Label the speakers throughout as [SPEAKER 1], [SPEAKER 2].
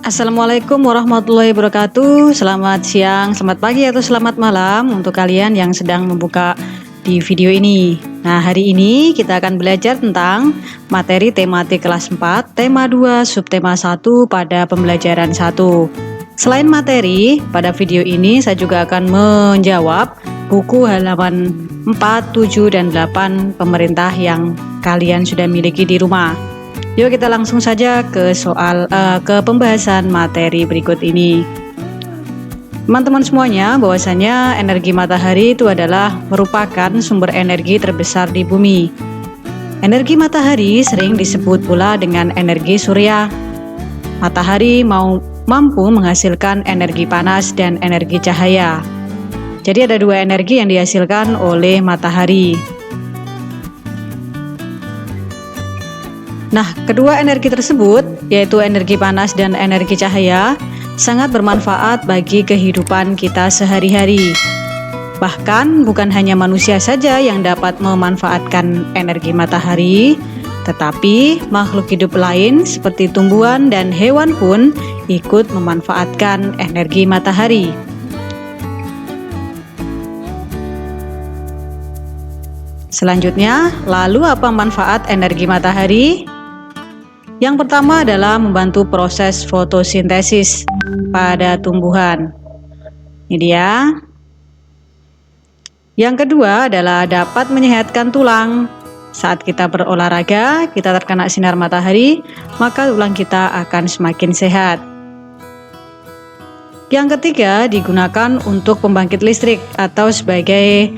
[SPEAKER 1] Assalamualaikum warahmatullahi wabarakatuh. Selamat siang, selamat pagi atau selamat malam untuk kalian yang sedang membuka di video ini. Nah, hari ini kita akan belajar tentang materi tematik kelas 4, tema 2, subtema 1 pada pembelajaran 1. Selain materi, pada video ini saya juga akan menjawab buku halaman 4, 7, dan 8 pemerintah yang kalian sudah miliki di rumah. Yuk kita langsung saja ke pembahasan materi berikut ini. Teman-teman semuanya, bahwasanya energi matahari itu adalah merupakan sumber energi terbesar di bumi. Energi matahari sering disebut pula dengan energi surya. Matahari mampu menghasilkan energi panas dan energi cahaya. Jadi ada dua energi yang dihasilkan oleh matahari. Nah, kedua energi tersebut, yaitu energi panas dan energi cahaya, sangat bermanfaat bagi kehidupan kita sehari-hari. Bahkan bukan hanya manusia saja yang dapat memanfaatkan energi matahari, tetapi makhluk hidup lain seperti tumbuhan dan hewan pun ikut memanfaatkan energi matahari. Selanjutnya, lalu apa manfaat energi matahari? Yang pertama adalah membantu proses fotosintesis pada tumbuhan. Ini dia. Yang kedua adalah dapat menyehatkan tulang. Saat kita berolahraga, kita terkena sinar matahari, maka tulang kita akan semakin sehat. Yang ketiga digunakan untuk pembangkit listrik atau sebagai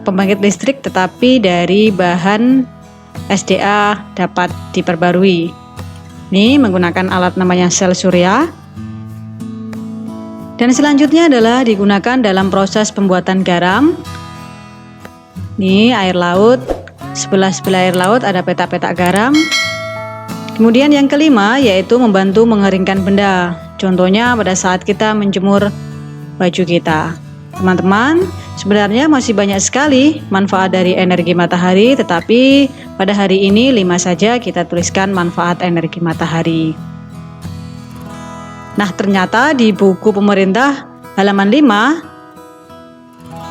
[SPEAKER 1] pembangkit listrik tetapi dari bahan SDA dapat diperbarui. Ini menggunakan alat namanya sel surya. Dan selanjutnya adalah digunakan dalam proses pembuatan garam. Ini air laut, sebelah air laut ada petak-petak garam. Kemudian yang kelima yaitu membantu mengeringkan benda. Contohnya pada saat kita menjemur baju kita. Teman-teman, sebenarnya masih banyak sekali manfaat dari energi matahari, tetapi pada hari ini 5 saja kita tuliskan manfaat energi matahari. Nah, ternyata di buku pemerintah halaman 5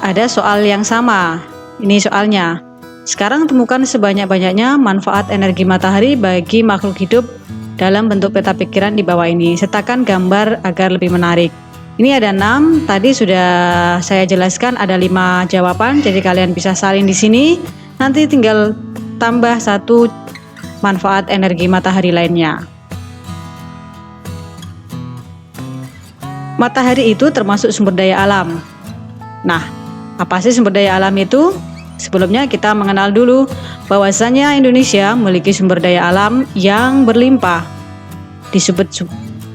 [SPEAKER 1] ada soal yang sama. Ini soalnya. Sekarang temukan sebanyak-banyaknya manfaat energi matahari bagi makhluk hidup dalam bentuk peta pikiran di bawah ini. Sertakan gambar agar lebih menarik. Ini ada 6, tadi sudah saya jelaskan ada 5 jawaban, jadi kalian bisa salin di sini. Nanti tinggal tambah 1 manfaat energi matahari lainnya. Matahari itu termasuk sumber daya alam. Nah, apa sih sumber daya alam itu? Sebelumnya kita mengenal dulu bahwasanya Indonesia memiliki sumber daya alam yang berlimpah.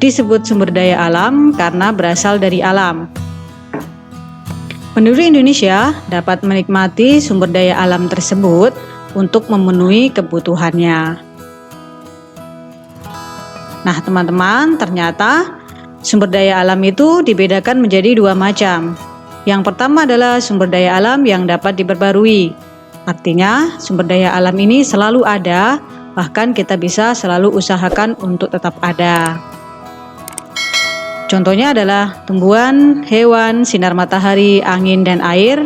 [SPEAKER 1] Disebut sumber daya alam karena berasal dari alam. Penduduk Indonesia dapat menikmati sumber daya alam tersebut untuk memenuhi kebutuhannya. Nah, teman-teman, ternyata sumber daya alam itu dibedakan menjadi 2 macam. Yang pertama adalah sumber daya alam yang dapat diperbarui. Artinya, sumber daya alam ini selalu ada, bahkan kita bisa selalu usahakan untuk tetap ada. Contohnya adalah tumbuhan, hewan, sinar matahari, angin, dan air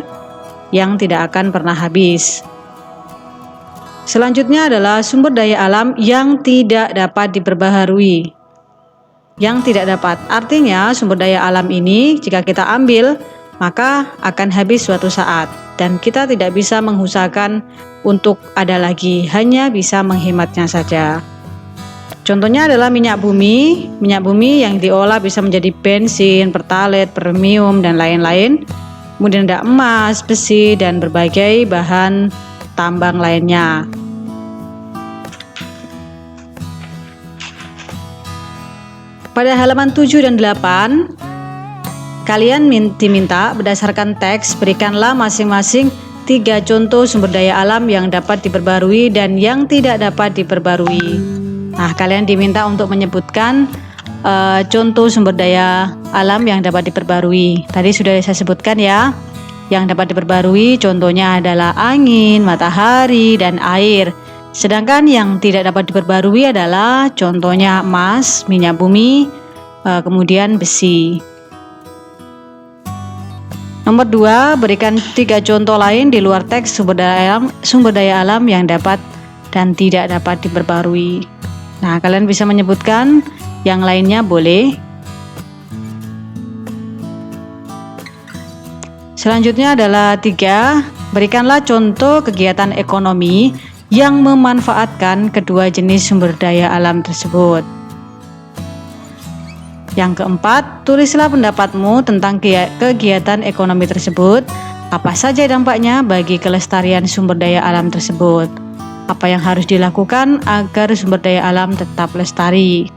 [SPEAKER 1] yang tidak akan pernah habis. Selanjutnya adalah sumber daya alam yang tidak dapat diperbaharui. Yang tidak dapat, artinya sumber daya alam ini jika kita ambil, maka akan habis suatu saat. Dan kita tidak bisa mengusahakan untuk ada lagi, hanya bisa menghematnya saja. Contohnya adalah minyak bumi yang diolah bisa menjadi bensin, pertalite, premium, dan lain-lain. Kemudian ada emas, besi, dan berbagai bahan tambang lainnya. Pada halaman 7 dan 8, kalian diminta berdasarkan teks berikanlah masing-masing 3 contoh sumber daya alam yang dapat diperbarui dan yang tidak dapat diperbarui. Nah, kalian diminta untuk menyebutkan contoh sumber daya alam yang dapat diperbarui. Tadi sudah saya sebutkan ya. Yang dapat diperbarui contohnya adalah angin, matahari, dan air. Sedangkan yang tidak dapat diperbarui adalah contohnya emas, minyak bumi, kemudian besi. Nomor 2, berikan 3 contoh lain di luar teks sumber daya alam yang dapat dan tidak dapat diperbarui. Nah, kalian bisa menyebutkan, yang lainnya boleh. Selanjutnya adalah 3, berikanlah contoh kegiatan ekonomi yang memanfaatkan kedua jenis sumber daya alam tersebut. Yang keempat, tulislah pendapatmu tentang kegiatan ekonomi tersebut. Apa saja dampaknya bagi kelestarian sumber daya alam tersebut? Apa yang harus dilakukan agar sumber daya alam tetap lestari?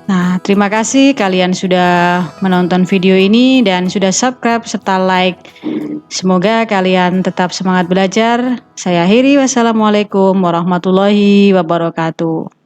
[SPEAKER 1] Nah, terima kasih kalian sudah menonton video ini dan sudah subscribe serta like. Semoga kalian tetap semangat belajar. Saya akhiri, wassalamualaikum warahmatullahi wabarakatuh.